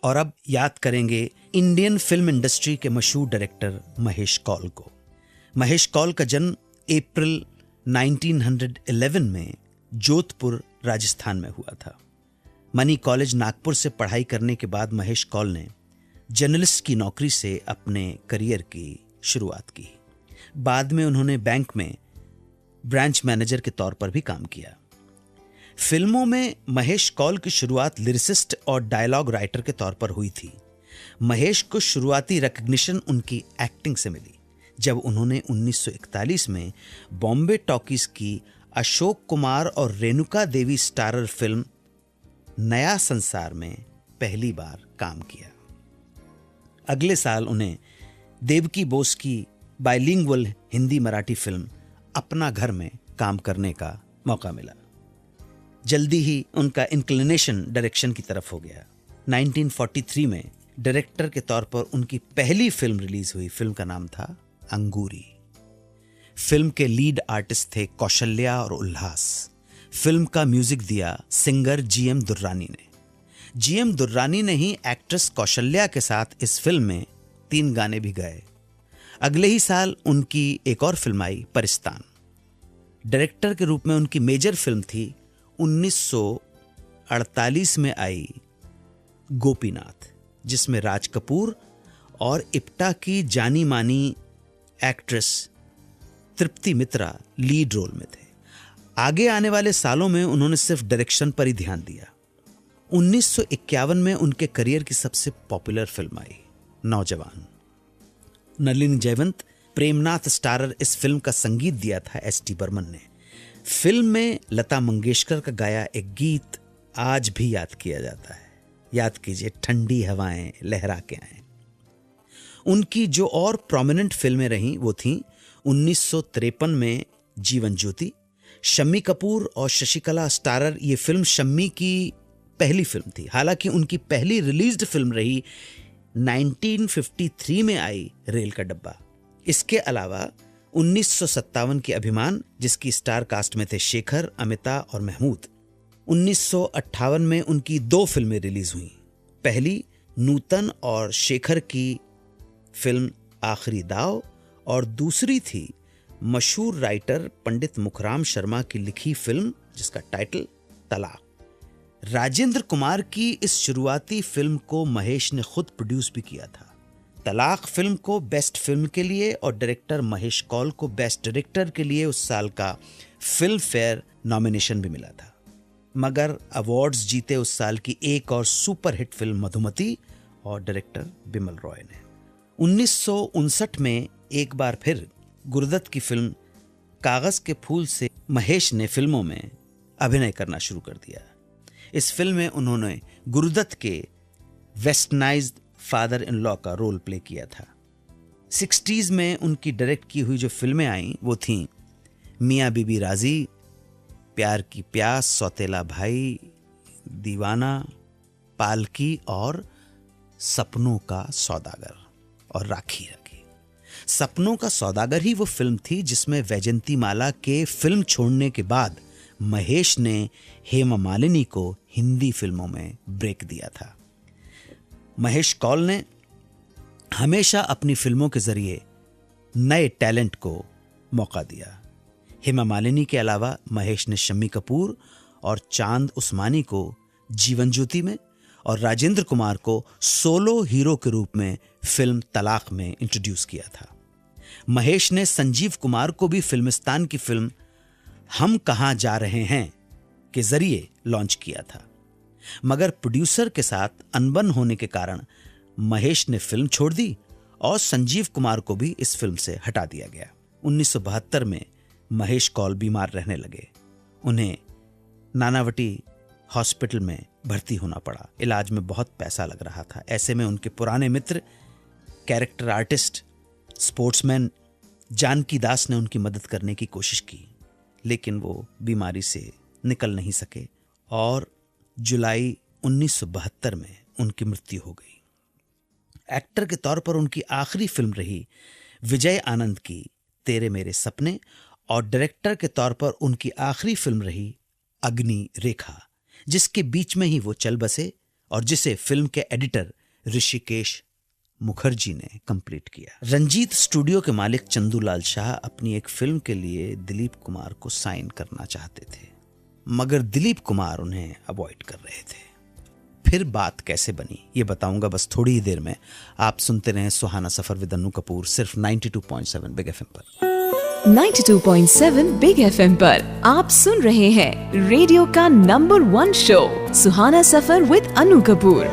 और अब याद करेंगे इंडियन फिल्म इंडस्ट्री के मशहूर डायरेक्टर महेश कौल को। महेश कौल का जन्म अप्रैल 1911 में जोधपुर, राजस्थान में हुआ था। मनी कॉलेज नागपुर से पढ़ाई करने के बाद महेश कौल ने जर्नलिस्ट की नौकरी से अपने करियर की शुरुआत की। बाद में उन्होंने बैंक में ब्रांच मैनेजर के तौर पर भी काम किया। फिल्मों में महेश कौल की शुरुआत लिरिसिस्ट और डायलॉग राइटर के तौर पर हुई थी। महेश को शुरुआती रिकग्निशन उनकी एक्टिंग से मिली जब उन्होंने 1941 में बॉम्बे टॉकीज की अशोक कुमार और रेणुका देवी स्टारर फिल्म नया संसार में पहली बार काम किया। अगले साल उन्हें देवकी बोस की बाइलिंगुअल हिंदी मराठी फिल्म अपना घर में काम करने का मौका मिला। जल्दी ही उनका इंक्लिनेशन डायरेक्शन की तरफ हो गया। 1943 में डायरेक्टर के तौर पर उनकी पहली फिल्म रिलीज हुई। फिल्म का नाम था अंगूरी। फिल्म के लीड आर्टिस्ट थे कौशल्या और उल्लास। फिल्म का म्यूजिक दिया सिंगर जीएम दुर्रानी ने। जीएम दुर्रानी ने ही एक्ट्रेस कौशल्या के साथ इस फिल्म में 3 गाने भी गाए। अगले ही साल उनकी एक और फिल्म आई परिस्तान। डायरेक्टर के रूप में उनकी मेजर फिल्म थी 1948 में आई गोपीनाथ, जिसमें राज कपूर और इप्टा की जानी मानी एक्ट्रेस तृप्ति मित्रा लीड रोल में थे। आगे आने वाले सालों में उन्होंने सिर्फ डायरेक्शन पर ही ध्यान दिया। 1951 में उनके करियर की सबसे पॉपुलर फिल्म आई नौजवान। नलिनी जयवंत, प्रेमनाथ स्टारर इस फिल्म का संगीत दिया था एस.टी. बर्मन ने। फिल्म में लता मंगेशकर का गाया एक गीत आज भी याद किया जाता है। याद कीजिए, ठंडी हवाएं लहरा के आए। उनकी जो और प्रोमिनेंट फिल्में रहीं वो थीं 1953 में जीवन ज्योति। शम्मी कपूर और शशिकला स्टारर ये फिल्म शम्मी की पहली फिल्म थी। हालांकि उनकी पहली रिलीज्ड फिल्म रही 1953 में आई रेल का डब्बा। इसके अलावा 1957 की अभिमान, जिसकी स्टार कास्ट में थे शेखर, अमिता और महमूद। 1958 में उनकी 2 फिल्में रिलीज हुई। पहली नूतन और शेखर की फिल्म आखिरी दाव और दूसरी थी मशहूर राइटर पंडित मुखराम शर्मा की लिखी फिल्म जिसका टाइटल तलाक। राजेंद्र कुमार की इस शुरुआती फिल्म को महेश ने खुद प्रोड्यूस भी किया था। तलाक फिल्म को बेस्ट फिल्म के लिए और डायरेक्टर महेश कौल को बेस्ट डायरेक्टर के लिए उस साल का फिल्म फेयर नॉमिनेशन भी मिला था। मगर अवार्ड्स जीते उस साल की एक और सुपर हिट फिल्म मधुमती और डायरेक्टर बिमल रॉय ने। 1959 में एक बार फिर गुरुदत्त की फिल्म कागज के फूल से महेश ने फिल्मों में अभिनय करना शुरू कर दिया। इस फिल्म में उन्होंने गुरुदत्त के वेस्टर्नाइज्ड फादर इन लॉ का रोल प्ले किया था। 60s में उनकी डायरेक्ट की हुई जो फिल्में आईं वो थीं मियाँ बीबी राजी, प्यार की प्यास, सौतेला भाई, दीवाना, पालकी और सपनों का सौदागर और राखी रखी। सपनों का सौदागर ही वो फिल्म थी जिसमें वैजंती माला के फिल्म छोड़ने के बाद महेश ने हेमा मालिनी को हिंदी फिल्मों में ब्रेक दिया था। महेश कौल ने हमेशा अपनी फिल्मों के जरिए नए टैलेंट को मौका दिया। हेमा मालिनी के अलावा महेश ने शम्मी कपूर और चांद उस्मानी को जीवन ज्योति में और राजेंद्र कुमार को सोलो हीरो के रूप में फिल्म तलाक में इंट्रोड्यूस किया था। महेश ने संजीव कुमार को भी फिल्मिस्तान की फिल्म हम कहां जा रहे हैं के जरिए लॉन्च किया था। मगर प्रोड्यूसर के साथ अनबन होने के कारण महेश ने फिल्म छोड़ दी और संजीव कुमार को भी इस फिल्म से हटा दिया गया। 1972 में महेश कौल बीमार रहने लगे। उन्हें नानावटी हॉस्पिटल में भर्ती होना पड़ा। इलाज में बहुत पैसा लग रहा था। ऐसे में उनके पुराने मित्र, कैरेक्टर आर्टिस्ट, स्पोर्ट्समैन जानकी दास ने उनकी मदद करने की कोशिश की, लेकिन वो बीमारी से निकल नहीं सके और जुलाई 1972 में उनकी मृत्यु हो गई। एक्टर के तौर पर उनकी आखिरी फिल्म रही विजय आनंद की तेरे मेरे सपने और डायरेक्टर के तौर पर उनकी आखिरी फिल्म रही अग्नि रेखा, जिसके बीच में ही वो चल बसे और जिसे फिल्म के एडिटर ऋषिकेश मुखर्जी ने कंप्लीट किया। रंजीत स्टूडियो के मालिक चंदूलाल शाह अपनी एक फिल्म के लिए दिलीप कुमार को साइन करना चाहते थे, मगर दिलीप कुमार उन्हें अवॉइड कर रहे थे। फिर बात कैसे बनी ये बताऊंगा बस थोड़ी ही देर में। आप सुनते रहें सुहाना सफर विद अन्नू कपूर, सिर्फ 92.7 बिग एफएम पर। 92.7 बिग एफएम पर आप सुन रहे हैं रेडियो का number 1 show Suhana suffer with Annu Kapoor.